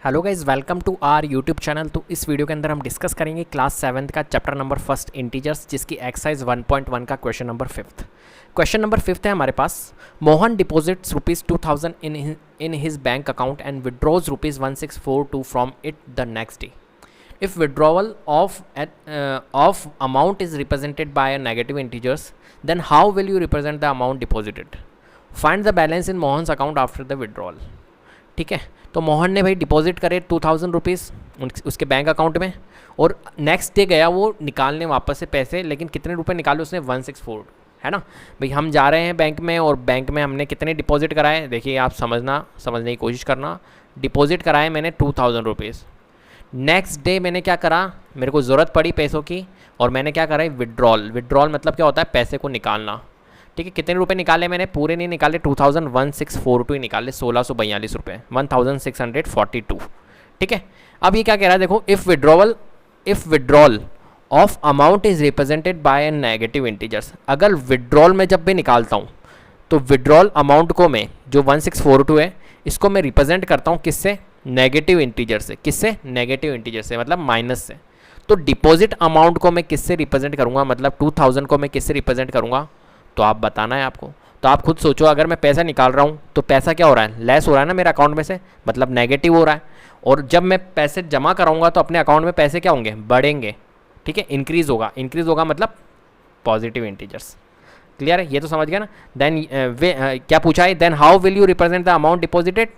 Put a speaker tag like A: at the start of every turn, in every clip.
A: Hello guys, welcome to our YouTube channel. तो इस video के अंदर हम डिस्कस करेंगे क्लास 7th का चैप्टर नंबर फर्स्ट इंटीजर्स, जिसकी एक्सरसाइज 1.1 का question number 5th। Question number 5th है हमारे पास। Mohan deposits ₹2000 in his bank account and withdraws ₹1642 from it the next day. If withdrawal of amount is represented by a negative integers, then how will you represent the amount deposited? Find the balance in Mohan's account after the withdrawal. ठीक है, तो मोहन ने भाई deposit करे 2000 rupees उसके bank account में, और next day गया वो निकालने वापस से पैसे, लेकिन कितने रुपए निकाले उसने? 164, है ना भाई। हम जा रहे हैं बैंक में, और बैंक में हमने कितने डिपॉजिट कराए, देखिए आप समझने की कोशिश करना। डिपॉजिट कराए मैंने 2000 रुपीज़। नेक्स्ट डे मैंने क्या करा, मेरे को ज़रूरत पड़ी पैसों की, और मैंने क्या करा, विड्रॉल मतलब क्या होता है? पैसे को निकालना। ठीक है, कितने रुपए निकाले मैंने? पूरे नहीं निकाले, 1642 ही निकाले, 1642 रुपये, 1642। ठीक है, अब ये क्या कह रहा है, देखो, if withdrawal of amount is represented by negative integers. अगर विड्रॉल में जब भी निकालता हूँ तो विड्रॉल अमाउंट को मैं, जो 1642 है, इसको मैं रिप्रेजेंट करता हूँ किससे? नेगेटिव इंटीजर से। किससे? नेगेटिव इंटीजर से, मतलब माइनस से। तो डिपॉजिट अमाउंट को मैं किससे रिप्रेजेंट करूँगा, मतलब 2000 को मैं किससे रिप्रेजेंट करूँगा? तो आप बताना है आपको। तो आप खुद सोचो, अगर मैं पैसा निकाल रहा हूँ तो पैसा क्या हो रहा है? लेस हो रहा है ना मेरे अकाउंट में से, मतलब नेगेटिव हो रहा है। और जब मैं पैसे जमा कराऊंगा तो अपने अकाउंट में पैसे क्या होंगे? बढ़ेंगे। ठीक है, इंक्रीज होगा मतलब पॉजिटिव इंटीजर्स। क्लियर है? ये तो समझ गया ना। देन क्या पूछा है? Then how will you represent the amount deposited?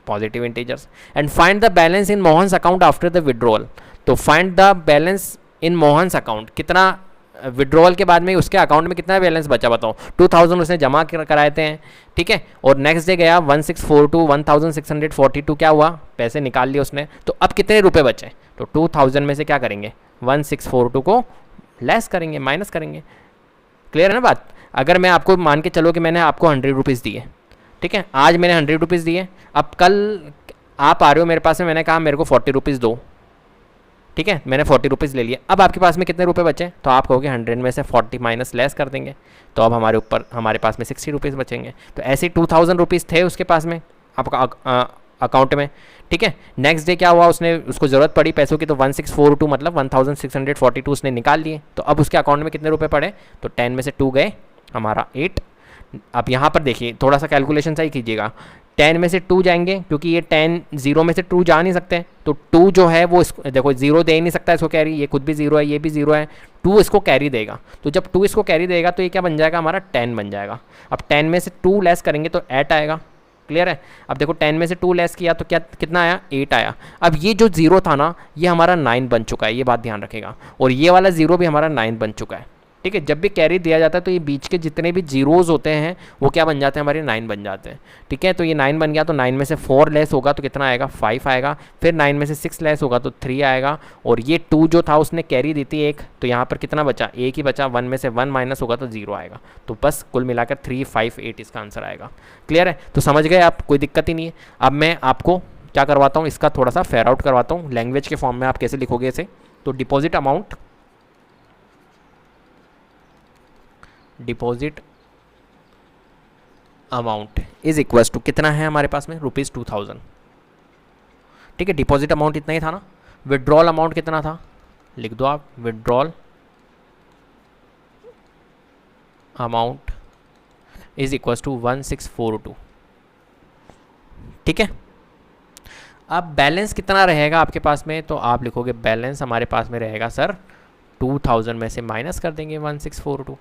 A: Positive integers. And find the balance in Mohan's account after the withdrawal. तो find the balance in Mohan's account, कितना विड्रॉल के बाद में उसके अकाउंट में कितना बैलेंस बचा, बताओ। 2000 उसने जमा कराए थे, ठीक है, और नेक्स्ट डे गया 1642 क्या हुआ? पैसे निकाल लिए उसने। तो अब कितने रुपए बचे? तो 2000 में से क्या करेंगे? 1642 को लेस करेंगे, माइनस करेंगे। क्लियर है ना बात? अगर मैं आपको मान के चलो कि मैंने आपको 100 रुपीज़ दिए, ठीक है, आज मैंने 100 रुपीज़ दिए, अब कल आप आ रहे हो मेरे पास में, मैंने कहा मेरे को 40 रुपीज़ दो, ठीक है, मैंने 40 रुपीज़ ले लिए। अब आपके पास में कितने रुपए बचे? तो आप कहोगे 100 में से 40 माइनस लेस कर देंगे, तो अब हमारे पास में 60 रुपीज़ बचेंगे। तो ऐसे 2000 रुपीज़ थे उसके पास में, आपका अकाउंट में। ठीक है, नेक्स्ट डे क्या हुआ, उसको ज़रूरत पड़ी पैसों की, तो 1642 मतलब 1642 उसने निकाल लिए। तो अब उसके अकाउंट में कितने रुपये पड़े? तो 10 में से 2 गए, हमारा 8। अब यहाँ पर देखिए, थोड़ा सा कैलकुलेशन सही कीजिएगा। 10 में से 2 जाएंगे, क्योंकि ये 10 0 में से 2 जा नहीं सकते, तो 2 जो है वो देखो 0 दे ही नहीं सकता इसको कैरी, ये खुद भी 0 है, ये भी 0 है, 2 इसको कैरी देगा। तो जब 2 इसको कैरी देगा तो ये क्या बन जाएगा? हमारा 10 बन जाएगा। अब 10 में से 2 लेस करेंगे तो 8 आएगा। क्लियर है? अब देखो 10 में से 2 लेस किया तो क्या कितना आया? 8 आया। अब ये जो 0 था ना, ये हमारा 9 बन चुका है, ये बात ध्यान रखेगा। और ये वाला 0 भी हमारा 9 बन चुका है। ठीक है, जब भी कैरी दिया जाता है तो ये बीच के जितने भी जीरोज़ होते हैं वो क्या बन जाते हैं? हमारे 9 बन जाते हैं। ठीक है, तो ये 9 बन गया, तो 9 में से 4 लेस होगा तो कितना आएगा? 5 आएगा। फिर 9 में से 6 लेस होगा तो 3 आएगा। और ये 2 जो था उसने कैरी दी थी एक, तो यहाँ पर कितना बचा? 1 ही बचा। 1 में से 1 माइनस होगा तो 0 आएगा। तो बस कुल मिलाकर 3, 5, 8 इसका आंसर आएगा। क्लियर है? तो समझ गए आप, कोई दिक्कत ही नहीं है। अब मैं आपको क्या करवाता हूँ, इसका थोड़ा सा फेयर आउट करवाता हूँ लैंग्वेज के फॉर्म में, आप कैसे लिखोगे इसे। तो deposit amount is equal to कितना है हमारे पास में? ₹2000। ठीक है, डिपॉजिट अमाउंट इतना ही था ना। विड्रॉल अमाउंट कितना था? लिख दो आप, withdrawal amount is equal to 1642। ठीक है, अब बैलेंस कितना रहेगा आपके पास में? तो आप लिखोगे बैलेंस हमारे पास में रहेगा सर 2000 में से माइनस कर देंगे 1642,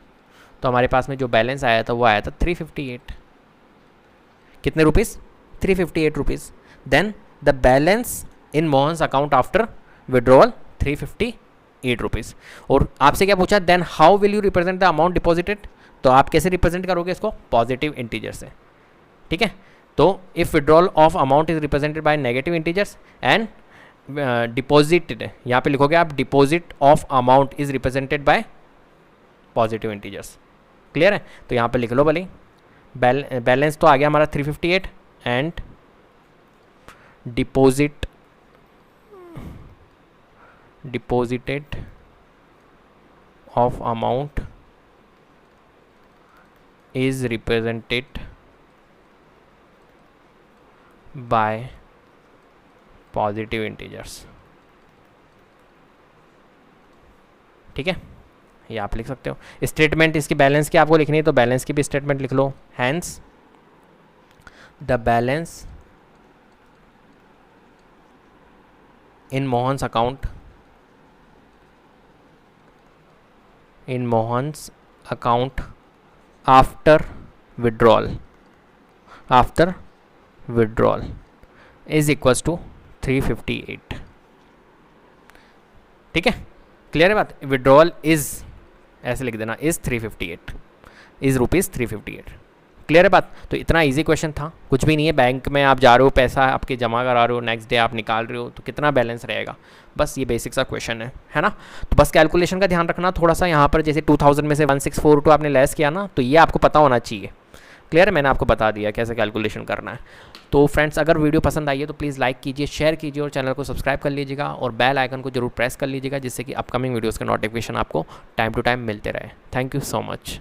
A: तो हमारे पास में जो बैलेंस आया था वो आया था 358। कितने rupees? 358 rupees. Then the balance in Mohan's account after withdrawal 358 rupees. और आपसे क्या पूछा? Then how will you represent the amount deposited? तो आप कैसे रिप्रेजेंट करोगे इसको? पॉजिटिव इंटीजर से। ठीक है, तो if withdrawal of amount is represented by negative integers and deposited, यहाँ पे लिखोगे आप deposit of amount is represented by positive integers. Clear है? तो यहाँ पे लिख लो भले। बैलेंस तो आ गया हमारा 358 and deposited of amount is represented by positive integers, ठीक है, ये आप लिख सकते हो। स्टेटमेंट इसकी बैलेंस की आपको लिखनी है तो बैलेंस की भी स्टेटमेंट लिख लो। Hence the balance in Mohan's account, in Mohan's account after withdrawal is equals to 358, ठीक है, क्लियर है बात। विड्रॉल इज ऐसे लिख देना, इज 358, इज रुपीज़ 358, क्लियर है बात। तो इतना इजी क्वेश्चन था, कुछ भी नहीं है। बैंक में आप जा रहे हो, पैसा आपके जमा करा रहे हो, नेक्स्ट डे आप निकाल रहे हो, तो कितना बैलेंस रहेगा, बस ये बेसिक सा क्वेश्चन है ना। तो बस कैलकुलेशन का ध्यान रखना थोड़ा सा, यहाँ पर जैसे 2000 में से 1642 आपने लेस किया ना, तो ये आपको पता होना चाहिए, क्लियर है। मैंने आपको बता दिया कैसे कैलकुलेशन करना है। तो फ्रेंड्स, अगर वीडियो पसंद आई है तो प्लीज़ लाइक कीजिए, शेयर कीजिए और चैनल को सब्सक्राइब कर लीजिएगा और बेल आइकन को जरूर प्रेस कर लीजिएगा, जिससे कि अपकमिंग वीडियोज़ के नोटिफिकेशन आपको टाइम टू टाइम मिलते रहे। Thank you so much.